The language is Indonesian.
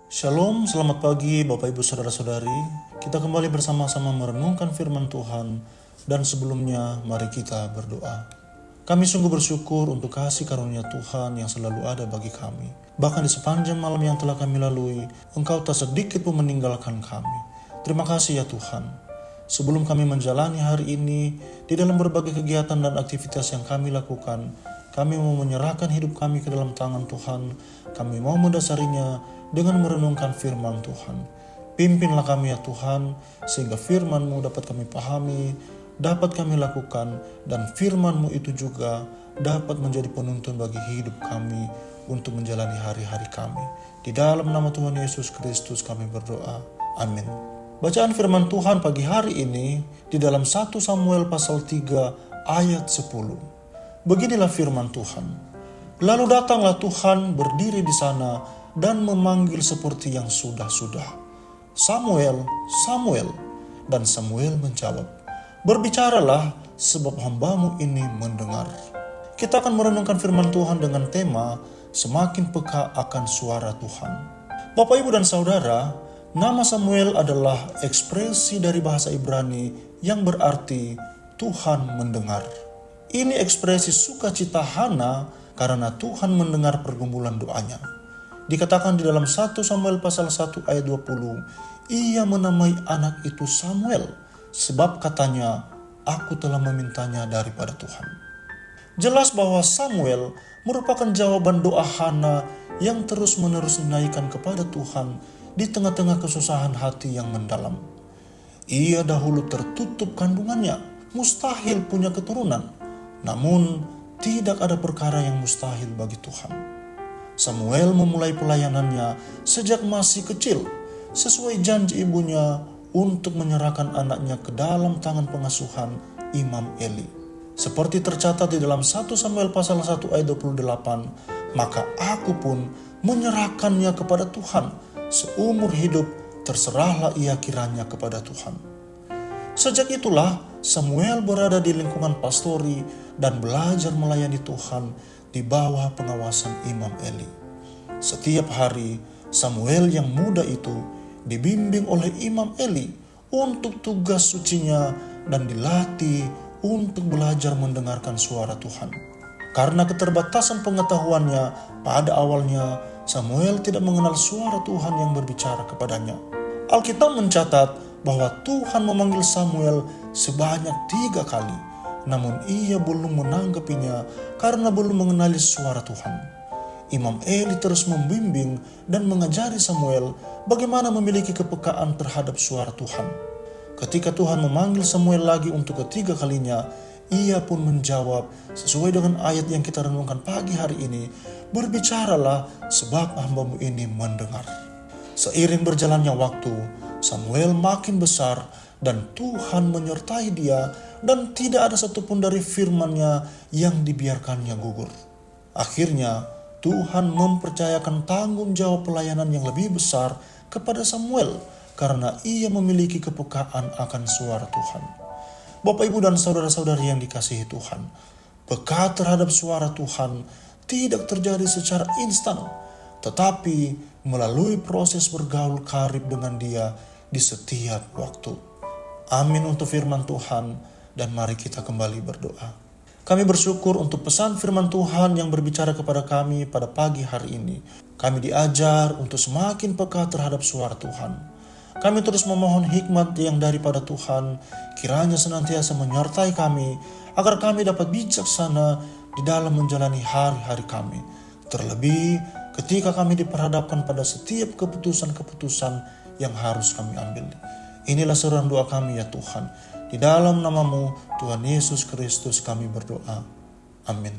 Shalom, selamat pagi Bapak Ibu Saudara-saudari. Kita kembali bersama-sama merenungkan firman Tuhan, dan sebelumnya mari kita berdoa. Kami sungguh bersyukur untuk kasih karunia Tuhan yang selalu ada bagi kami. Bahkan di sepanjang malam yang telah kami lalui, Engkau tak sedikit pun meninggalkan kami. Terima kasih ya Tuhan. Sebelum kami menjalani hari ini, di dalam berbagai kegiatan dan aktivitas yang kami lakukan, kami mau menyerahkan hidup kami ke dalam tangan Tuhan. Kami mau mendasarinya dengan merenungkan firman Tuhan. Pimpinlah kami ya Tuhan, sehingga firman-Mu dapat kami pahami, dapat kami lakukan, dan firman-Mu itu juga dapat menjadi penuntun bagi hidup kami untuk menjalani hari-hari kami. Di dalam nama Tuhan Yesus Kristus kami berdoa. Amin. Bacaan firman Tuhan pagi hari ini di dalam 1 Samuel pasal 3 ayat 10. Beginilah firman Tuhan. Lalu datanglah Tuhan berdiri di sana dan memanggil seperti yang sudah-sudah. Samuel, Samuel. Dan Samuel menjawab, berbicaralah sebab hamba-Mu ini mendengar. Kita akan merenungkan firman Tuhan dengan tema semakin peka akan suara Tuhan. Bapak, Ibu, dan Saudara, nama Samuel adalah ekspresi dari bahasa Ibrani yang berarti Tuhan mendengar. Ini ekspresi sukacita Hana karena Tuhan mendengar pergumulan doanya. Dikatakan di dalam 1 Samuel pasal 1 ayat 20, ia menamai anak itu Samuel, sebab katanya, aku telah memintanya daripada Tuhan. Jelas bahwa Samuel merupakan jawaban doa Hana yang terus-menerus dinaikkan kepada Tuhan di tengah-tengah kesusahan hati yang mendalam. Ia dahulu tertutup kandungannya, mustahil punya keturunan. Namun, tidak ada perkara yang mustahil bagi Tuhan. Samuel memulai pelayanannya sejak masih kecil, sesuai janji ibunya untuk menyerahkan anaknya ke dalam tangan pengasuhan Imam Eli. Seperti tercatat di dalam 1 Samuel pasal 1 ayat 28, maka aku pun menyerahkannya kepada Tuhan, seumur hidup terserahlah ia kiranya kepada Tuhan. Sejak itulah Samuel berada di lingkungan pastori dan belajar melayani Tuhan di bawah pengawasan Imam Eli. Setiap hari Samuel yang muda itu dibimbing oleh Imam Eli untuk tugas sucinya dan dilatih untuk belajar mendengarkan suara Tuhan. Karena keterbatasan pengetahuannya, pada awalnya Samuel tidak mengenal suara Tuhan yang berbicara kepadanya. Alkitab mencatat bahwa Tuhan memanggil Samuel sebanyak 3 kali. Namun ia belum menanggapinya karena belum mengenali suara Tuhan. Imam Eli terus membimbing dan mengajari Samuel bagaimana memiliki kepekaan terhadap suara Tuhan. Ketika Tuhan memanggil Samuel lagi untuk ketiga kalinya, ia pun menjawab sesuai dengan ayat yang kita renungkan pagi hari ini, berbicaralah sebab hamba-Mu ini mendengar. Seiring berjalannya waktu, Samuel makin besar dan Tuhan menyertai dia, dan tidak ada satupun dari firman-Nya yang dibiarkannya gugur. Akhirnya Tuhan mempercayakan tanggung jawab pelayanan yang lebih besar kepada Samuel karena ia memiliki kepekaan akan suara Tuhan. Bapak, Ibu, dan saudara-saudari yang dikasihi Tuhan, peka terhadap suara Tuhan tidak terjadi secara instan, tetapi melalui proses bergaul karib dengan Dia di setiap waktu. Amin untuk firman Tuhan, dan mari kita kembali berdoa. Kami bersyukur untuk pesan firman Tuhan yang berbicara kepada kami pada pagi hari ini. Kami diajar untuk semakin peka terhadap suara Tuhan. Kami terus memohon hikmat yang daripada Tuhan, kiranya senantiasa menyertai kami, agar kami dapat bijaksana di dalam menjalani hari-hari kami. Terlebih ketika kami diperhadapkan pada setiap keputusan-keputusan yang harus kami ambil. Inilah seruan doa kami ya Tuhan. Di dalam nama-Mu, Tuhan Yesus Kristus, kami berdoa. Amin.